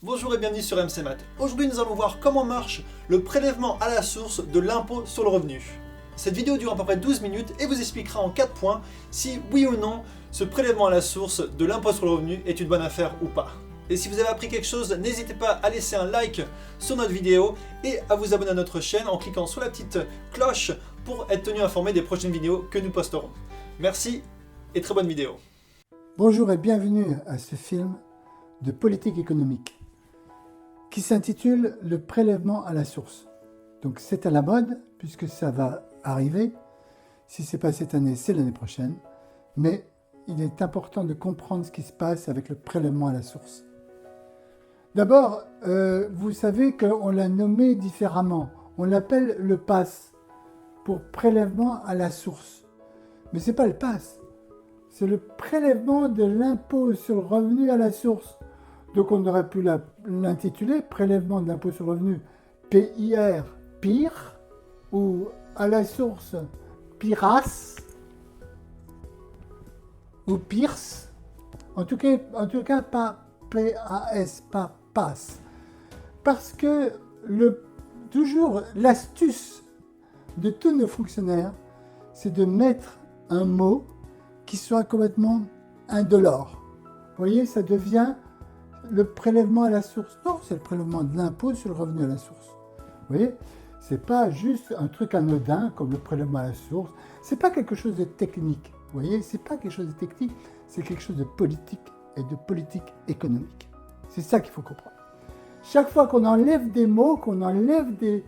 Bonjour et bienvenue sur MC Math. Aujourd'hui nous allons voir comment marche le prélèvement à la source de l'impôt sur le revenu. Cette vidéo dure à peu près 12 minutes et vous expliquera en 4 points si oui ou non ce prélèvement à la source de l'impôt sur le revenu est une bonne affaire ou pas. Et si vous avez appris quelque chose, n'hésitez pas à laisser un like sur notre vidéo et à vous abonner à notre chaîne en cliquant sur la petite cloche pour être tenu informé des prochaines vidéos que nous posterons. Merci et très bonne vidéo. Bonjour et bienvenue à ce film de politique économique qui s'intitule Le prélèvement à la source. Donc c'est à la mode puisque ça va arriver. Si ce n'est pas cette année, c'est l'année prochaine. Mais il est important de comprendre ce qui se passe avec le prélèvement à la source. D'abord, vous savez qu'on l'a nommé différemment. On l'appelle le PAS pour prélèvement à la source. Mais ce n'est pas le PAS. C'est le prélèvement de l'impôt sur le revenu à la source. Donc on aurait pu l'intituler prélèvement de l'impôt sur le revenu PIR, PIR, ou à la source PIRAS, ou PIRS. En tout cas pas PAS, pas PAS. Parce que toujours l'astuce de tous nos fonctionnaires, c'est de mettre un mot qui soit complètement indolore. Vous voyez, ça devient le prélèvement à la source. Non, c'est le prélèvement de l'impôt sur le revenu à la source. Vous voyez, c'est pas juste un truc anodin comme le prélèvement à la source. C'est pas quelque chose de technique. Vous voyez, c'est pas quelque chose de technique, c'est quelque chose de politique et de politique économique. C'est ça qu'il faut comprendre. Chaque fois qu'on enlève des mots, qu'on enlève de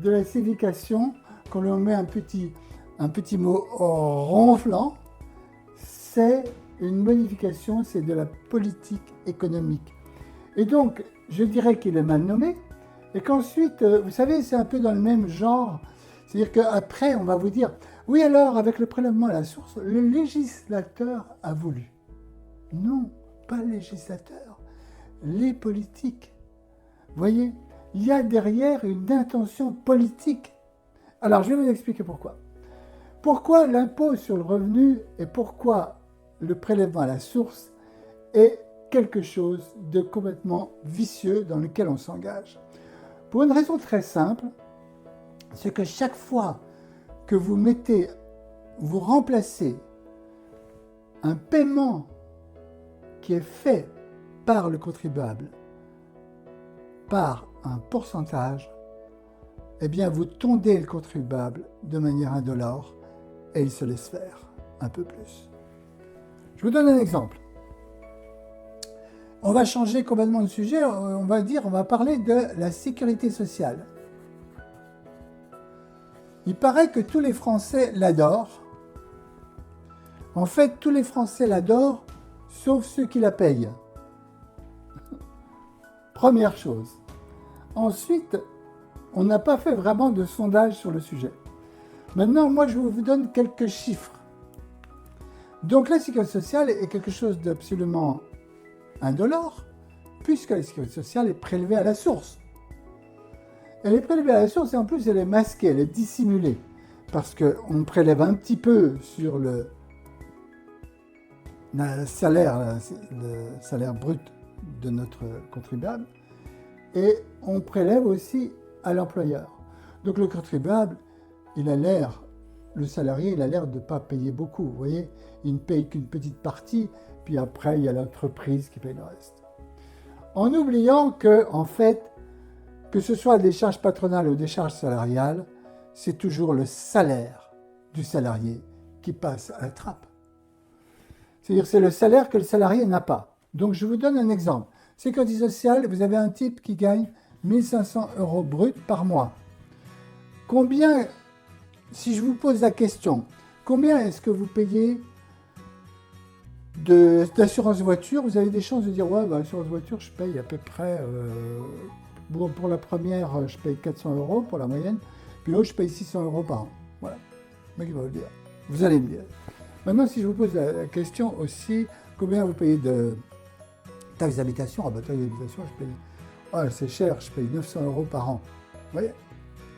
la signification, qu'on leur met un petit mot ronflant, c'est une modification, c'est de la politique économique. Et donc, je dirais qu'il est mal nommé, et qu'ensuite, vous savez, c'est un peu dans le même genre. C'est-à-dire qu'après, on va vous dire, oui alors, avec le prélèvement à la source, le législateur a voulu. Non, pas le législateur, les politiques. Vous voyez, il y a derrière une intention politique. Alors, je vais vous expliquer pourquoi. Pourquoi l'impôt sur le revenu et pourquoi le prélèvement à la source est quelque chose de complètement vicieux dans lequel on s'engage. Pour une raison très simple, c'est que chaque fois que vous remplacez un paiement qui est fait par le contribuable par un pourcentage, eh bien vous tondez le contribuable de manière indolore et il se laisse faire un peu plus. Je vous donne un exemple. On va changer complètement de sujet, on va parler de la sécurité sociale. Il paraît que tous les Français l'adorent. En fait, tous les Français l'adorent, sauf ceux qui la payent. Première chose. Ensuite, on n'a pas fait vraiment de sondage sur le sujet. Maintenant, moi, je vous donne quelques chiffres. Donc la sécurité sociale est quelque chose d'absolument indolore, puisque la sécurité sociale est prélevée à la source. Elle est prélevée à la source et en plus elle est masquée, elle est dissimulée, parce qu'on prélève un petit peu sur le salaire brut de notre contribuable, et on prélève aussi à l'employeur. Donc le contribuable, le salarié, il a l'air de ne pas payer beaucoup, vous voyez, il ne paye qu'une petite partie, puis après, il y a l'entreprise qui paye le reste. En oubliant que, en fait, que ce soit des charges patronales ou des charges salariales, c'est toujours le salaire du salarié qui passe à la trappe. C'est-à-dire c'est le salaire que le salarié n'a pas. Donc, je vous donne un exemple. Sécurité sociale, vous avez un type qui gagne 1 500 € brut par mois. Combien, si je vous pose la question, combien est-ce que vous payez d'assurance voiture? Vous avez des chances de dire, ouais, assurance voiture, je paye à peu près, pour la première, je paye 400 € pour la moyenne, puis l'autre, je paye 600 € par an. Voilà, le mec, il va vous le dire. Vous allez me dire. Maintenant, si je vous pose la question aussi, combien vous payez de taxes d'habitation? Ah, taxes d'habitation, je paye, c'est cher, je paye 900 € par an. Vous voyez,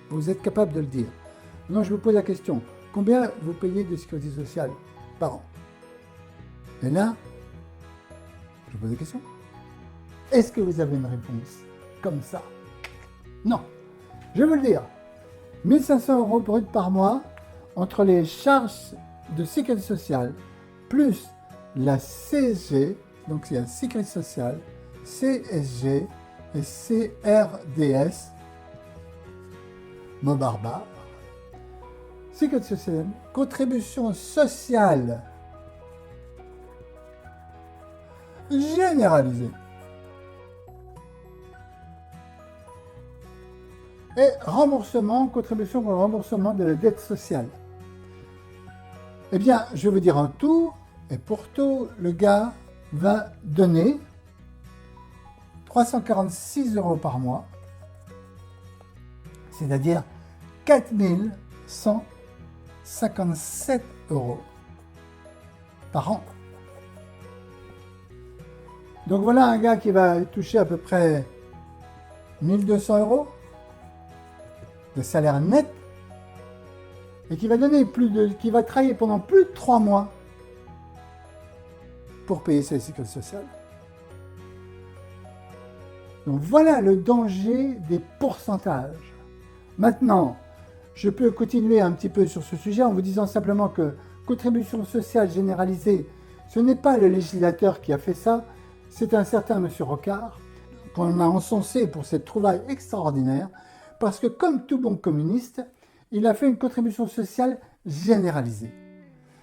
vous êtes capable de le dire. Maintenant, je vous pose la question, combien vous payez de sécurité sociale par an? Et là, je vous pose la question. Est-ce que vous avez une réponse comme ça? Non. Je vais vous le dire. 1 500 € brut par mois entre les charges de sécurité sociale plus la CSG, donc il y a sécurité sociale, CSG et CRDS, mot barbare. Sécurité sociale, contribution sociale généralisée. Et remboursement, contribution pour le remboursement de la dette sociale. Eh bien, je vais vous dire en tout, et pour tout, le gars va donner 346 € par mois, c'est-à-dire 4 157 € par an. Donc voilà un gars qui va toucher à peu près 1 200 € de salaire net et qui va donner qui va travailler pendant plus de 3 mois pour payer sa sécurité sociale. Donc voilà le danger des pourcentages. Maintenant, je peux continuer un petit peu sur ce sujet en vous disant simplement que contribution sociale généralisée, ce n'est pas le législateur qui a fait ça, c'est un certain monsieur Rocard qu'on a encensé pour cette trouvaille extraordinaire parce que comme tout bon communiste, il a fait une contribution sociale généralisée.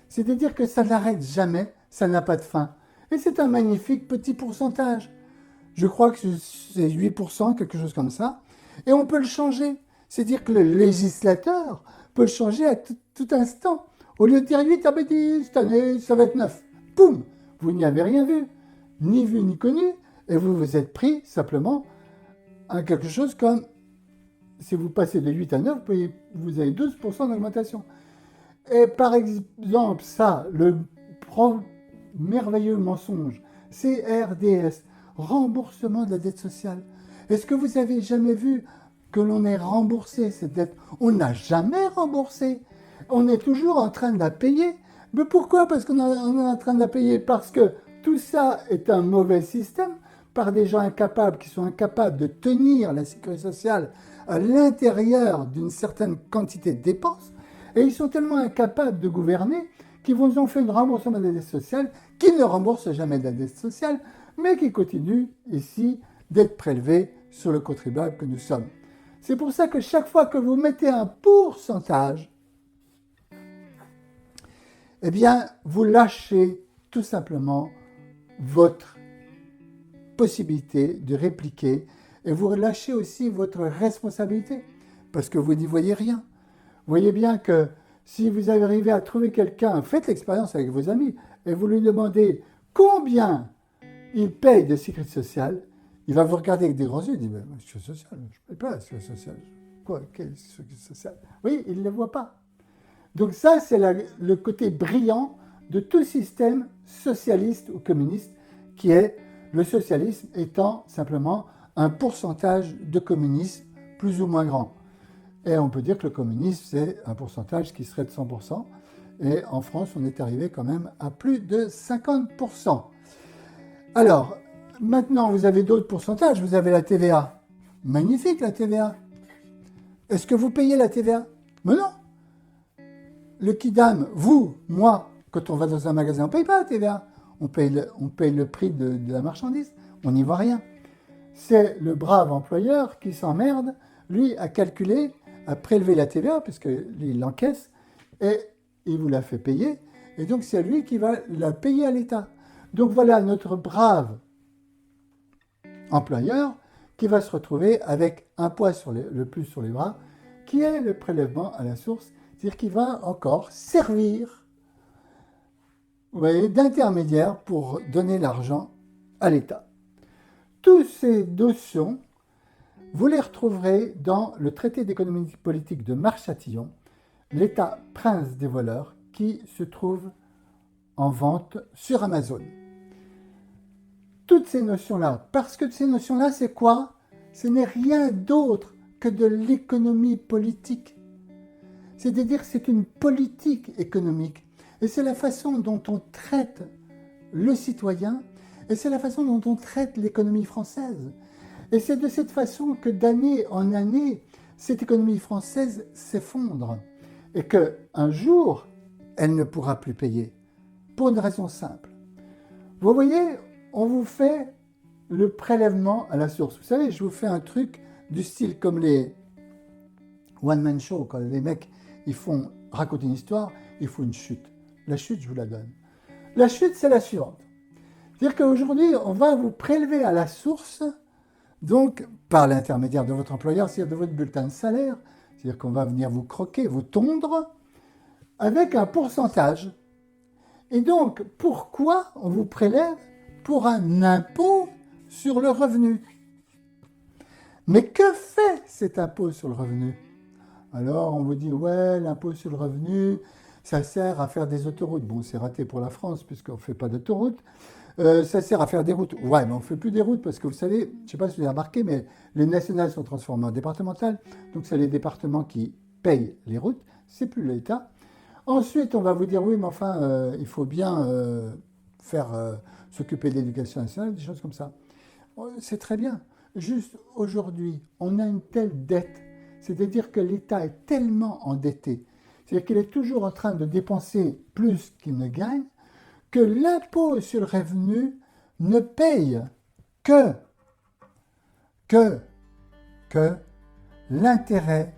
C'est-à-dire que ça n'arrête jamais, ça n'a pas de fin. Et c'est un magnifique petit pourcentage. Je crois que c'est 8%, quelque chose comme ça. Et on peut le changer. C'est-à-dire que le législateur peut le changer à tout instant. Au lieu de dire 8, ah ben dis, cette année, ça va être 9. Poum! Vous n'y avez rien vu, ni vu ni connu, et vous vous êtes pris simplement à quelque chose comme, si vous passez de 8 à 9, vous avez 12% d'augmentation. Et par exemple, ça, le merveilleux mensonge, CRDS, remboursement de la dette sociale. Est-ce que vous avez jamais vu que l'on ait remboursé cette dette? On n'a jamais remboursé. On est toujours en train de la payer. Mais pourquoi? Parce qu'on est en train de la payer. Parce que tout ça est un mauvais système par des gens incapables, qui sont incapables de tenir la sécurité sociale à l'intérieur d'une certaine quantité de dépenses. Et ils sont tellement incapables de gouverner qu'ils vous ont fait un remboursement de la dette sociale qui ne rembourse jamais de la dette sociale, mais qui continue ici d'être prélevé sur le contribuable que nous sommes. C'est pour ça que chaque fois que vous mettez un pourcentage, eh bien, vous lâchez tout simplement votre possibilité de répliquer et vous lâchez aussi votre responsabilité parce que vous n'y voyez rien. Vous voyez bien que si vous arrivez à trouver quelqu'un, faites l'expérience avec vos amis et vous lui demandez combien il paye de sécurité sociale, il va vous regarder avec des grands yeux et dire « sécurité sociale, je ne paye pas la sécurité sociale. » Quoi? Quelle sécurité sociale? Oui, il ne le voit pas. Donc ça, c'est le côté brillant de tout système socialiste ou communiste, qui est le socialisme étant simplement un pourcentage de communisme plus ou moins grand. Et on peut dire que le communisme, c'est un pourcentage qui serait de 100%. Et en France, on est arrivé quand même à plus de 50%. Alors, maintenant, vous avez d'autres pourcentages. Vous avez la TVA. Magnifique, la TVA. Est-ce que vous payez la TVA? Mais non. Le Kidam, vous, moi, quand on va dans un magasin, on ne paye pas la TVA. On paye le prix de la marchandise. On n'y voit rien. C'est le brave employeur qui s'emmerde, lui, à calculer, à prélever la TVA, puisqu'il l'encaisse, et il vous la fait payer. Et donc, c'est lui qui va la payer à l'État. Donc, voilà notre brave employeur qui va se retrouver avec un poids le plus sur les bras, qui est le prélèvement à la source, c'est-à-dire qu'il va encore servir, vous voyez, d'intermédiaire pour donner l'argent à l'État. Toutes ces notions, vous les retrouverez dans le traité d'économie politique de Marche-Châtillon, l'État prince des voleurs, qui se trouve en vente sur Amazon. Toutes ces notions-là, parce que ces notions-là, c'est quoi? Ce n'est rien d'autre que de l'économie politique. C'est-à-dire que c'est une politique économique. Et c'est la façon dont on traite le citoyen Et c'est la façon dont on traite l'économie française. Et c'est de cette façon que d'année en année, cette économie française s'effondre. Et qu'un jour, elle ne pourra plus payer. Pour une raison simple. Vous voyez, on vous fait le prélèvement à la source. Vous savez, je vous fais un truc du style comme les one-man show, quand les mecs ils font raconter une histoire, il faut une chute. La chute, je vous la donne. La chute, c'est la suivante. C'est-à-dire qu'aujourd'hui, on va vous prélever à la source, donc par l'intermédiaire de votre employeur, c'est-à-dire de votre bulletin de salaire, c'est-à-dire qu'on va venir vous croquer, vous tondre, avec un pourcentage. Et donc, pourquoi on vous prélève? Pour un impôt sur le revenu. Mais que fait cet impôt sur le revenu? Alors, on vous dit, ouais, l'impôt sur le revenu, ça sert à faire des autoroutes. Bon, c'est raté pour la France, puisqu'on ne fait pas d'autoroutes. Ça sert à faire des routes. Ouais, mais on ne fait plus des routes, parce que vous savez, je ne sais pas si vous avez remarqué, mais les nationales sont transformées en départementales. Donc, c'est les départements qui payent les routes. C'est plus l'État. Ensuite, on va vous dire, oui, mais enfin, il faut bien s'occuper de l'éducation nationale, des choses comme ça. C'est très bien. Juste aujourd'hui, on a une telle dette, c'est-à-dire que l'État est tellement endetté, c'est-à-dire qu'il est toujours en train de dépenser plus qu'il ne gagne, que l'impôt sur le revenu ne paye que l'intérêt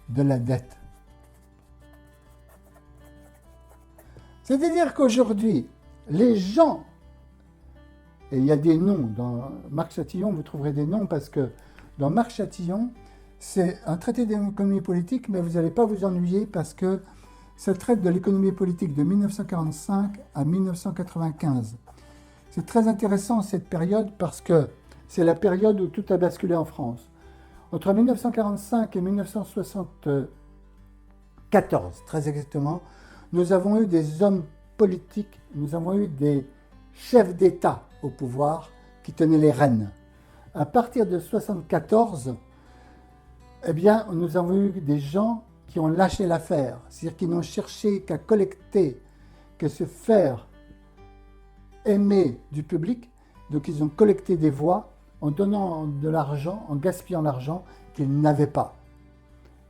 de la dette. C'est-à-dire qu'aujourd'hui, les gens, et il y a des noms, dans Marc Chatillon, vous trouverez des noms, parce que dans Marc Chatillon, c'est un traité d'économie politique, mais vous n'allez pas vous ennuyer, parce que ça traite de l'économie politique de 1945 à 1995. C'est très intéressant cette période, parce que c'est la période où tout a basculé en France. Entre 1945 et 1974, très exactement, nous avons eu des hommes politiques, nous avons eu des chefs d'État au pouvoir qui tenaient les rênes. À partir de 1974, eh bien, nous avons eu des gens qui ont lâché l'affaire, c'est-à-dire qui n'ont cherché qu'à collecter, qu'à se faire aimer du public. Donc ils ont collecté des voix en donnant de l'argent, en gaspillant l'argent qu'ils n'avaient pas.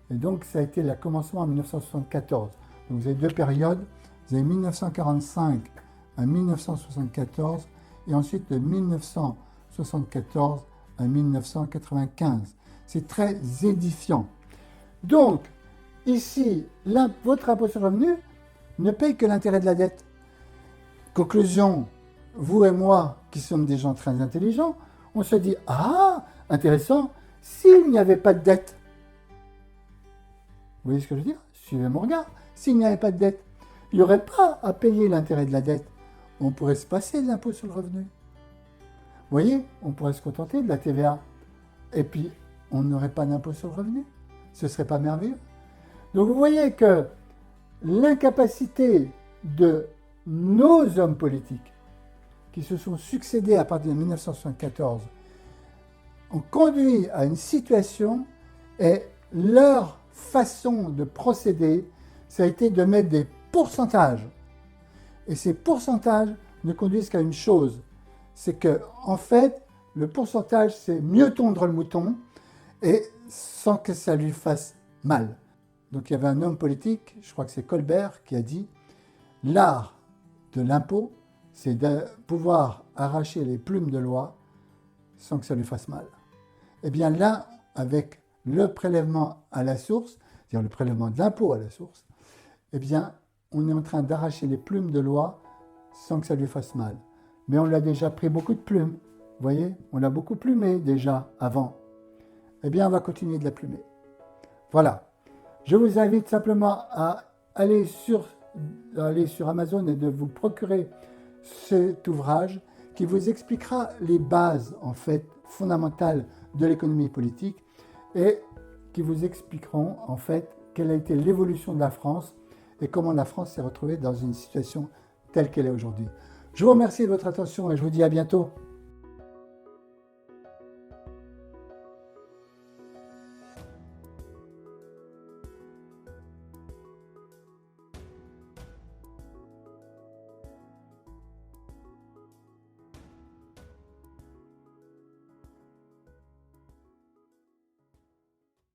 Et donc ça a été le commencement en 1974. Donc vous avez deux périodes, vous avez 1945 à 1974 et ensuite de 1974 à 1995. C'est très édifiant. Donc, ici, votre impôt sur le revenu ne paye que l'intérêt de la dette. Conclusion, vous et moi, qui sommes des gens très intelligents, on se dit, ah, intéressant, s'il n'y avait pas de dette, vous voyez ce que je veux dire? Suivez mon regard. S'il n'y avait pas de dette, il n'y aurait pas à payer l'intérêt de la dette. On pourrait se passer de l'impôt sur le revenu. Vous voyez, on pourrait se contenter de la TVA. Et puis, on n'aurait pas d'impôt sur le revenu. Ce ne serait pas merveilleux. Donc, vous voyez que l'incapacité de nos hommes politiques qui se sont succédés à partir de 1974 ont conduit à une situation et leur façon de procéder, ça a été de mettre des pourcentages. Et ces pourcentages ne conduisent qu'à une chose, c'est que, en fait, le pourcentage, c'est mieux tondre le mouton et sans que ça lui fasse mal. Donc il y avait un homme politique, je crois que c'est Colbert, qui a dit « L'art de l'impôt, c'est de pouvoir arracher les plumes de loi sans que ça lui fasse mal. » Eh bien là, avec le prélèvement à la source, c'est-à-dire le prélèvement de l'impôt à la source, eh bien, on est en train d'arracher les plumes de loi sans que ça lui fasse mal. Mais on l'a déjà pris beaucoup de plumes. Vous voyez, on l'a beaucoup plumé déjà avant. Eh bien, on va continuer de la plumer. Voilà. Je vous invite simplement à aller sur Amazon et de vous procurer cet ouvrage qui vous expliquera les bases, en fait, fondamentales de l'économie politique et qui vous expliqueront, en fait, quelle a été l'évolution de la France et comment la France s'est retrouvée dans une situation telle qu'elle est aujourd'hui. Je vous remercie de votre attention et je vous dis à bientôt.